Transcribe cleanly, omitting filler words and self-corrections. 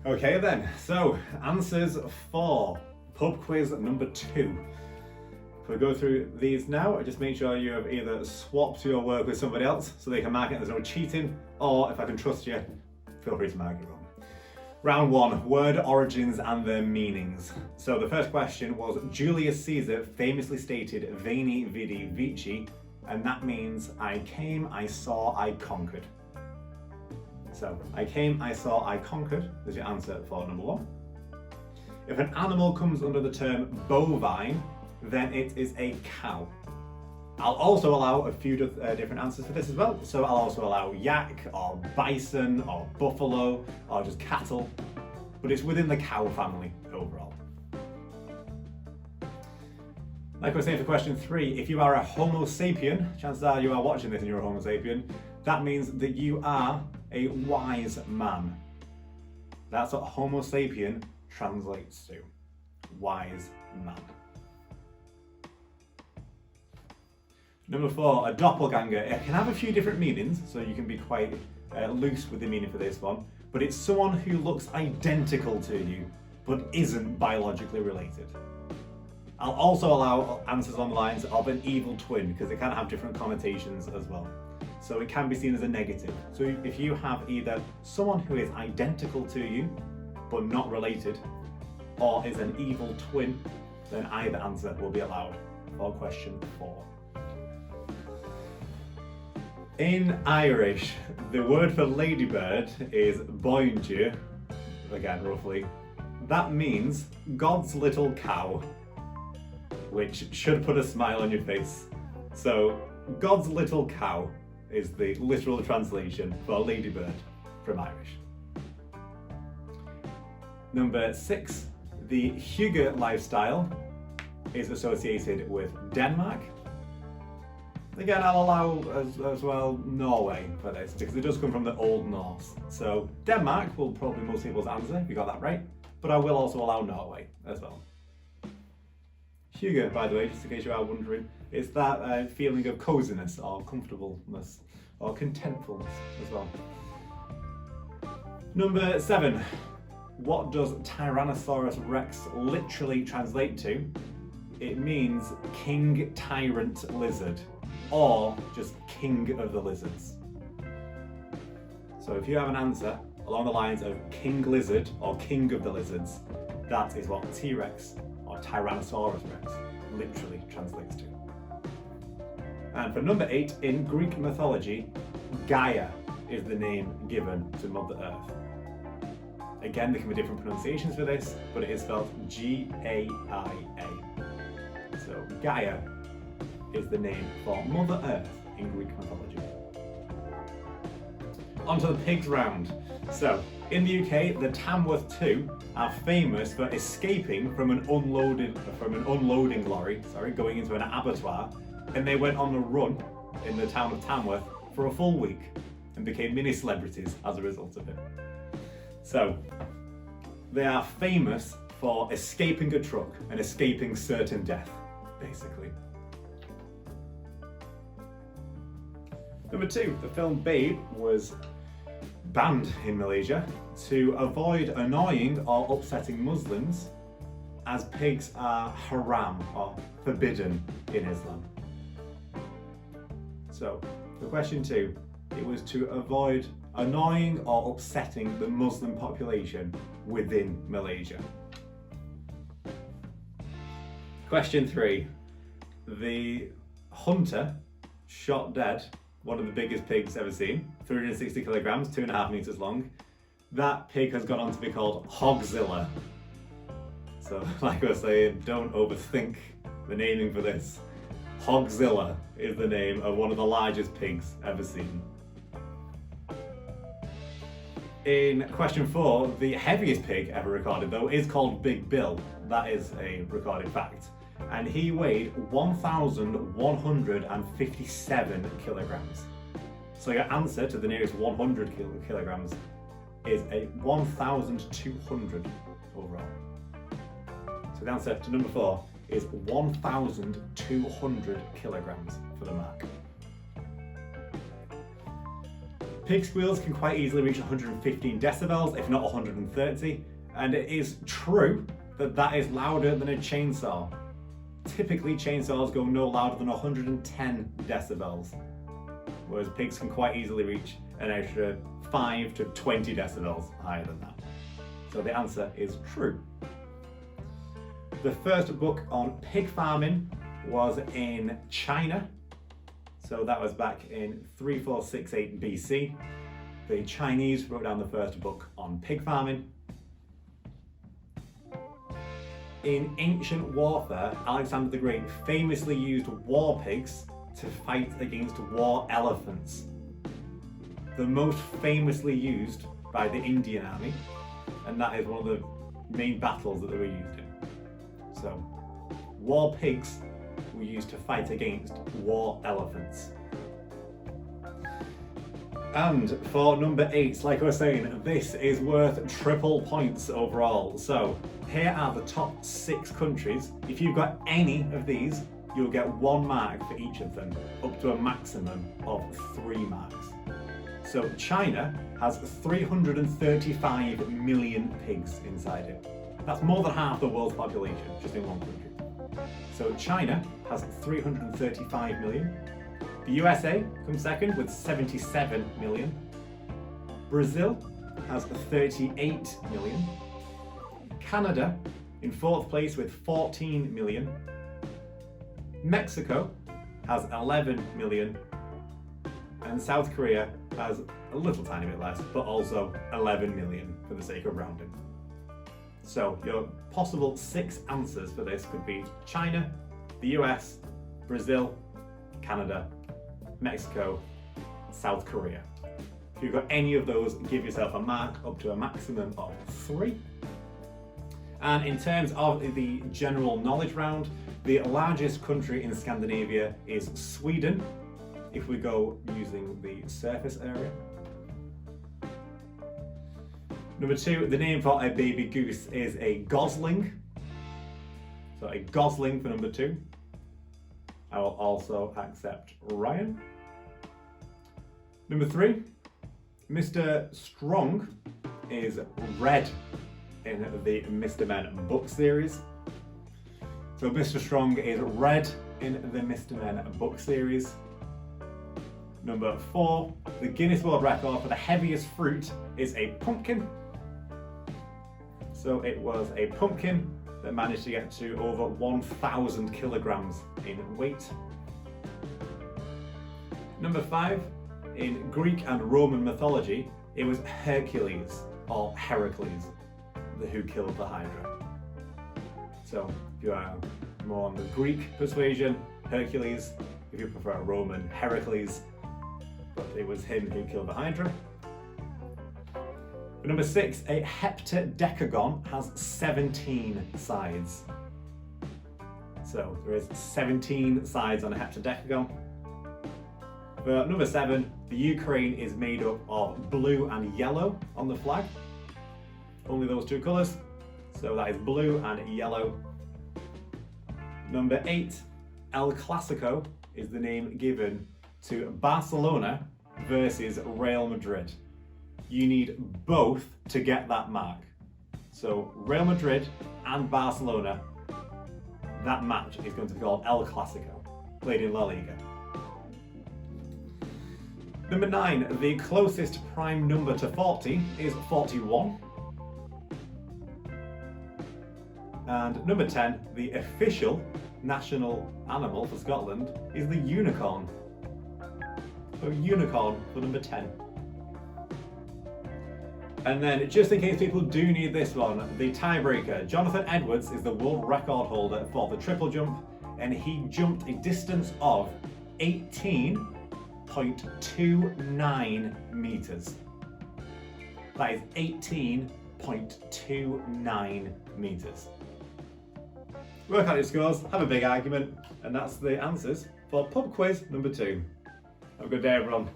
Okay then, so answers for pub quiz number 2. If we go through these now, just make sure you have either swapped your work with somebody else so they can mark it there's no cheating, or if I can trust you, feel free to mark it wrong. Round 1, word origins and their meanings. So the first question was, Julius Caesar famously stated Veni Vidi Vici, and that means I came, I saw, I conquered. So, I came, I saw, I conquered is your answer for number 1. If an animal comes under the term bovine, then it is a cow. I'll also allow a few different answers for this as well. So I'll also allow yak, or bison, or buffalo, or just cattle. But it's within the cow family overall. Like I was saying for question 3, if you are a Homo sapien, chances are you are watching this and you're a Homo sapien, that means that you are a wise man. That's what Homo sapien translates to. Wise man. Number 4, a doppelganger. It can have a few different meanings, so you can be quite loose with the meaning for this one, but it's someone who looks identical to you, but isn't biologically related. I'll also allow answers on the lines of an evil twin, because it can have different connotations as well. So it can be seen as a negative. So if you have either someone who is identical to you, but not related, or is an evil twin, then either answer will be allowed for question 4. In Irish, the word for ladybird is boinge, again roughly. That means God's little cow, which should put a smile on your face. So, God's little cow is the literal translation for ladybird from Irish. Number 6, the hygge lifestyle is associated with Denmark. Again, I'll allow as well Norway for this, because it does come from the Old Norse. So Denmark will probably most people's answer, if you got that right, but I will also allow Norway as well. Hygge, by the way, just in case you are wondering, is that feeling of coziness or comfortableness or contentfulness as well. Number 7, what does Tyrannosaurus Rex literally translate to? It means king tyrant lizard, or just king of the lizards. So if you have an answer along the lines of king lizard or king of the lizards, that is what T-Rex or Tyrannosaurus Rex literally translates to. And for number 8, in Greek mythology, Gaia is the name given to Mother Earth. Again, there can be different pronunciations for this, but it is spelled G-A-I-A. So Gaia is the name for Mother Earth in Greek mythology. On to the pigs round. So, in the UK, the Tamworth 2 are famous for escaping from an unloading lorry, going into an abattoir, and they went on a run in the town of Tamworth for a full week and became mini celebrities as a result of it. So, they are famous for escaping a truck and escaping certain death, basically. Number 2, the film Babe was banned in Malaysia to avoid annoying or upsetting Muslims, as pigs are haram or forbidden in Islam. So, for question 2, it was to avoid annoying or upsetting the Muslim population within Malaysia. Question 3, the hunter shot dead one of the biggest pigs ever seen, 360 kilograms, 2.5 meters long. That pig has gone on to be called Hogzilla. So, like I was saying, don't overthink the naming for this. Hogzilla is the name of one of the largest pigs ever seen. In question 4, the heaviest pig ever recorded, though, is called Big Bill. That is a recorded fact. And he weighed 1,157 kilograms. So your answer to the nearest 100 kilograms is a 1,200 overall. So the answer to number 4 is 1,200 kilograms for the mark. Pig squeals can quite easily reach 115 decibels, if not 130, and it is true that that is louder than a chainsaw. Typically, chainsaws go no louder than 110 decibels, whereas pigs can quite easily reach an extra 5 to 20 decibels higher than that. So the answer is true. The first book on pig farming was in China. So that was back in 3468 BC. The Chinese wrote down the first book on pig farming. In ancient warfare, Alexander the Great famously used war pigs to fight against war elephants. The most famously used by the Indian army, and that is one of the main battles that they were used in. So, war pigs were used to fight against war elephants. And for number 8, like I was saying, this is worth triple points overall. So here are the top 6 countries. If you've got any of these, you'll get 1 mark for each of them, up to a maximum of 3 marks. So China has 335 million pigs inside it. That's more than half the world's population, just in one country. So China has 335 million. The USA comes second with 77 million. Brazil has 38 million. Canada in 4th place with 14 million. Mexico has 11 million. And South Korea has a little tiny bit less, but also 11 million for the sake of rounding. So your possible 6 answers for this could be China, the US, Brazil, Canada, Mexico, South Korea. If you've got any of those, give yourself a mark up to a maximum of 3. And in terms of the general knowledge round, the largest country in Scandinavia is Sweden, if we go using the surface area. Number 2, the name for a baby goose is a gosling. So a gosling for number 2. I will also accept Ryan. Number 3, Mr. Strong is red in the Mr. Men book series. So Mr. Strong is red in the Mr. Men book series. Number 4, the Guinness World Record for the heaviest fruit is a pumpkin. So it was a pumpkin that managed to get to over 1,000 kilograms in weight. Number 5, in Greek and Roman mythology, it was Hercules or Heracles who killed the Hydra. So if you are more on the Greek persuasion, Hercules. If you prefer Roman, Heracles. But it was him who killed the Hydra. Number 6, a heptadecagon has 17 sides. So there is 17 sides on a heptadecagon. For number 7, the Ukraine is made up of blue and yellow on the flag. Only those 2 colours. So that is blue and yellow. Number 8, El Clasico is the name given to Barcelona versus Real Madrid. You need both to get that mark. So Real Madrid and Barcelona, that match is going to be called El Clasico, played in La Liga. Number 9, the closest prime number to 40 is 41. And number 10, the official national animal for Scotland is the unicorn. So unicorn for number 10. And then, just in case people do need this one, the tiebreaker. Jonathan Edwards is the world record holder for the triple jump, and he jumped a distance of 18.29 meters. That is 18.29 meters. Work out your scores, have a big argument, and that's the answers for pub quiz number 2. Have a good day, everyone.